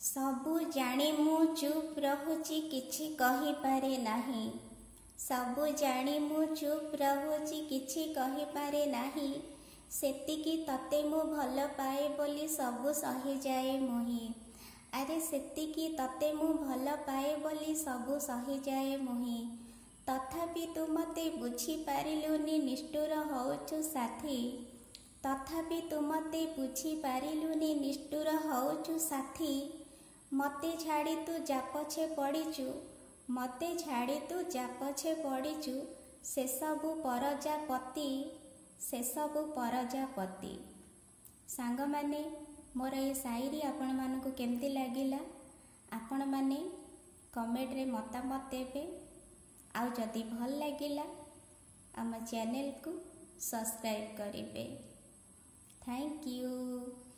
सबु जाणी मु चुप रहुची किछि कहि पारे नाही। सबु जाणी मु चुप रहुची किछि कहि पारे नाही। सेतिकी तते मु भल पाए बोली सबु सही जाए मोहि। अरे सेतिकी तते मु भल पाए बोली सबु सही जाए मोहि। तथापि तू मते बुझी पारिलुनी निष्ठुर होउछु साथी। तथापि तू मते बुझी पारिलुनी निष्ठुर होउछु साथी। मते छाड़ी तू जा पछे पड़ीचु। मते छाड़ी तू जा पछे पड़ीचु। से सबु परजापति। से सबु परजापति। सांग माने मोर ये शायरी आपण मानकु केमती लागिला आपण माने कमेंट रे मतामत देबे। आउ जदि भल लागिला आम चैनल को सब्सक्राइब करिवे। Thank you.